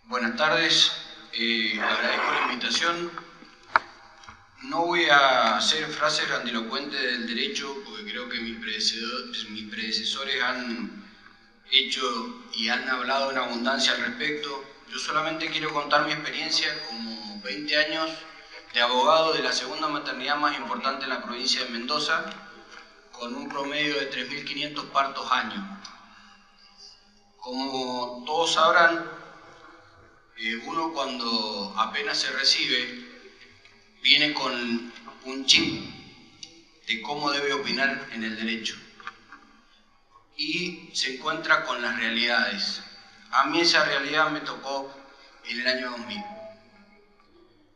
Buenas tardes, agradezco la invitación. No voy a hacer frases grandilocuentes del derecho porque creo que mis predecesores han hecho y han hablado en abundancia al respecto. Yo solamente quiero contar mi experiencia como 20 años de abogado de la segunda maternidad más importante en la provincia de Mendoza, con un promedio de 3.500 partos año. Como todos sabrán, uno cuando apenas se recibe viene con un chip de cómo debe opinar en el derecho y se encuentra con las realidades. A mí esa realidad me tocó en el año 2000,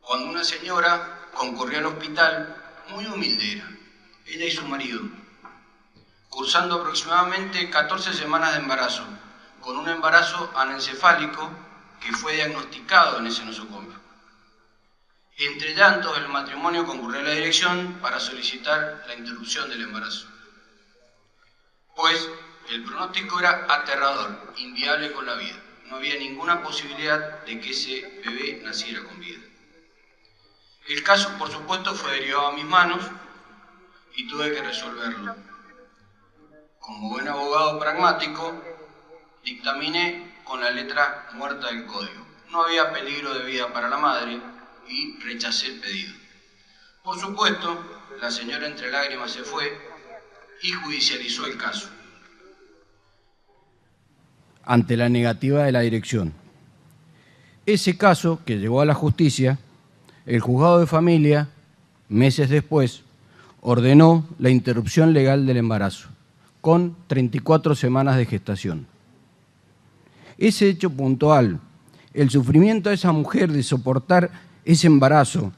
cuando una señora concurrió al hospital, muy humilde era, ella y su marido, cursando aproximadamente 14 semanas de embarazo, con un embarazo anencefálico que fue diagnosticado en ese nosocomio. Entre llantos, el matrimonio concurrió a la dirección para solicitar la interrupción del embarazo, pues el pronóstico era aterrador, inviable con la vida. No había ninguna posibilidad de que ese bebé naciera con vida. El caso, por supuesto, fue derivado a mis manos y tuve que resolverlo. Como buen abogado pragmático, dictaminé con la letra muerta del código. No había peligro de vida para la madre y rechacé el pedido. Por supuesto, la señora entre lágrimas se fue y judicializó el caso. Ante la negativa de la dirección. Ese caso, que llegó a la justicia, el juzgado de familia, meses después, ordenó la interrupción legal del embarazo, con 34 semanas de gestación. Ese hecho puntual, el sufrimiento de esa mujer de soportar ese embarazo,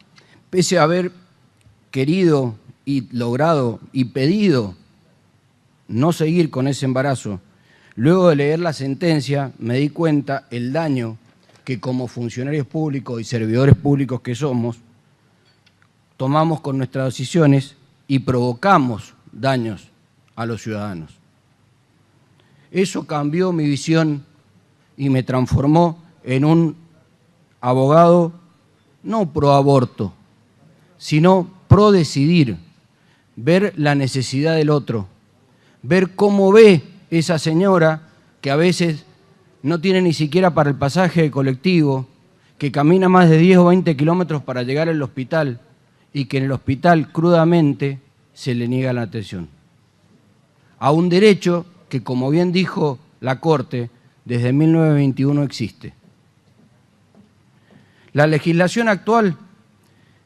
pese a haber querido y logrado y pedido no seguir con ese embarazo, luego de leer la sentencia me di cuenta el daño que como funcionarios públicos y servidores públicos que somos, tomamos con nuestras decisiones y provocamos daños a los ciudadanos. Eso cambió mi visión y me transformó en un abogado no pro aborto, sino pro decidir, ver la necesidad del otro, ver cómo ve esa señora que a veces no tiene ni siquiera para el pasaje de colectivo, que camina más de 10 o 20 kilómetros para llegar al hospital y que en el hospital crudamente se le niega la atención. A un derecho que, como bien dijo la Corte, desde 1921 existe. La legislación actual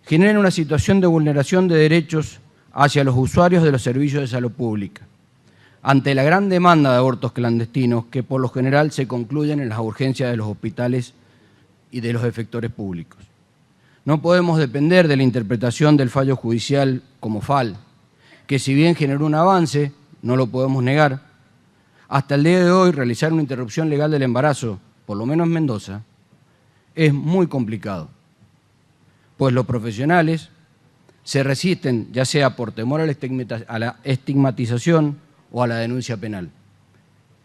genera una situación de vulneración de derechos hacia los usuarios de los servicios de salud pública, ante la gran demanda de abortos clandestinos que por lo general se concluyen en las urgencias de los hospitales y de los efectores públicos. No podemos depender de la interpretación del fallo judicial como FAL, que si bien generó un avance, no lo podemos negar. Hasta el día de hoy, realizar una interrupción legal del embarazo, por lo menos en Mendoza, es muy complicado, pues los profesionales se resisten, ya sea por temor a la estigmatización o a la denuncia penal.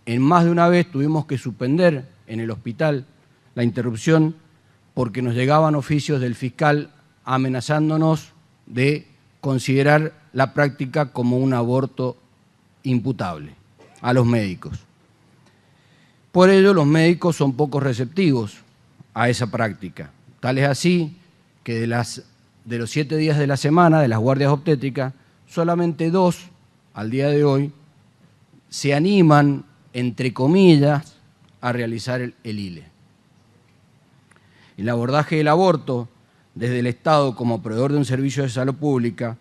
En más de una vez tuvimos que suspender en el hospital la interrupción porque nos llegaban oficios del fiscal amenazándonos de considerar la práctica como un aborto imputable a los médicos. Por ello, los médicos son poco receptivos a esa práctica. Tal es así que de los 7 días de la semana de las guardias obstétricas, solamente 2 al día de hoy se animan, entre comillas, a realizar el ILE. El abordaje del aborto desde el Estado como proveedor de un servicio de salud pública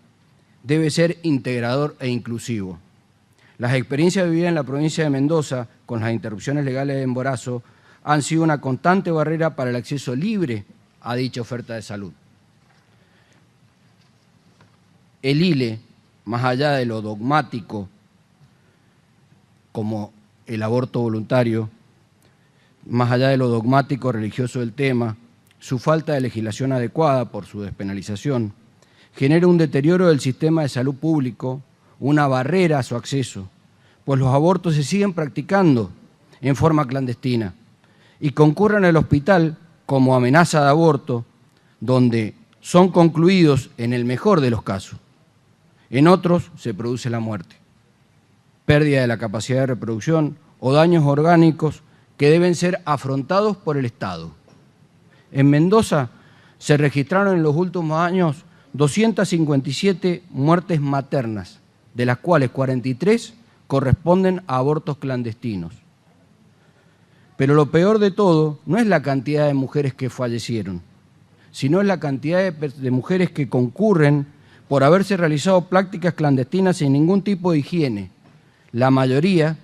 debe ser integrador e inclusivo. Las experiencias vividas en la provincia de Mendoza con las interrupciones legales de embarazo han sido una constante barrera para el acceso libre a dicha oferta de salud. El ILE, más allá de lo dogmático como el aborto voluntario, más allá de lo dogmático religioso del tema, su falta de legislación adecuada por su despenalización, genera un deterioro del sistema de salud público, una barrera a su acceso, pues los abortos se siguen practicando en forma clandestina y concurren al hospital como amenaza de aborto, donde son concluidos en el mejor de los casos. En otros se produce la muerte, pérdida de la capacidad de reproducción o daños orgánicos que deben ser afrontados por el Estado. En Mendoza se registraron en los últimos años 257 muertes maternas, de las cuales 43 corresponden a abortos clandestinos. Pero lo peor de todo no es la cantidad de mujeres que fallecieron, sino es la cantidad de mujeres que concurren por haberse realizado prácticas clandestinas sin ningún tipo de higiene. La mayoría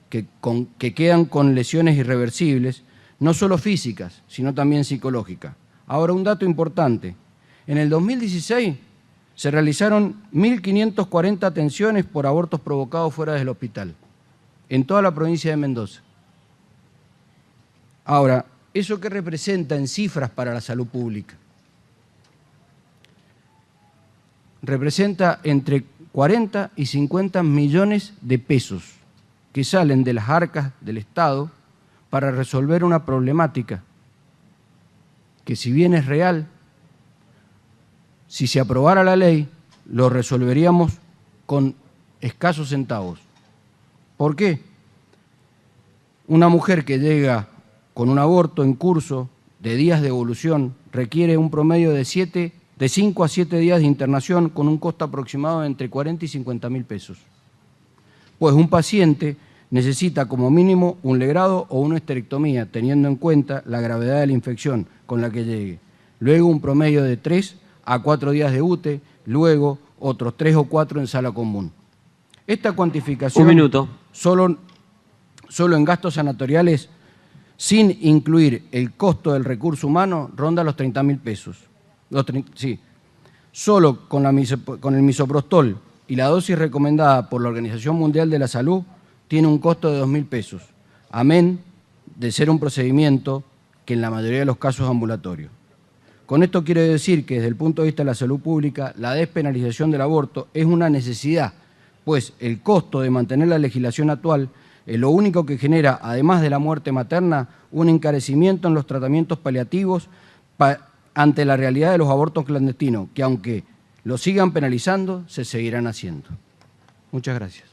que quedan con lesiones irreversibles, no solo físicas, sino también psicológicas. Ahora, un dato importante. En el 2016 se realizaron 1.540 atenciones por abortos provocados fuera del hospital, en toda la provincia de Mendoza. Ahora, ¿eso qué representa en cifras para la salud pública? Representa entre 40 y 50 millones de pesos que salen de las arcas del Estado para resolver una problemática que, si bien es real, si se aprobara la ley, lo resolveríamos con escasos centavos. ¿Por qué? Una mujer que llega con un aborto en curso de días de evolución requiere un promedio de 5 a 7 días de internación con un costo aproximado de entre 40 y 50 mil pesos. Pues un paciente necesita como mínimo un legrado o una histerectomía, teniendo en cuenta la gravedad de la infección con la que llegue. Luego un promedio de 3 a 4 días de UTE, luego otros 3 o 4 en sala común. Esta cuantificación, solo en gastos sanatoriales, sin incluir el costo del recurso humano, ronda los 30 mil pesos. Solo con el misoprostol y la dosis recomendada por la Organización Mundial de la Salud tiene un costo de 2.000 pesos, amén de ser un procedimiento que en la mayoría de los casos es ambulatorio. Con esto quiero decir que desde el punto de vista de la salud pública, la despenalización del aborto es una necesidad, pues el costo de mantener la legislación actual es lo único que genera, además de la muerte materna, un encarecimiento en los tratamientos paliativos ante la realidad de los abortos clandestinos, que aunque lo sigan penalizando, se seguirán haciendo. Muchas gracias.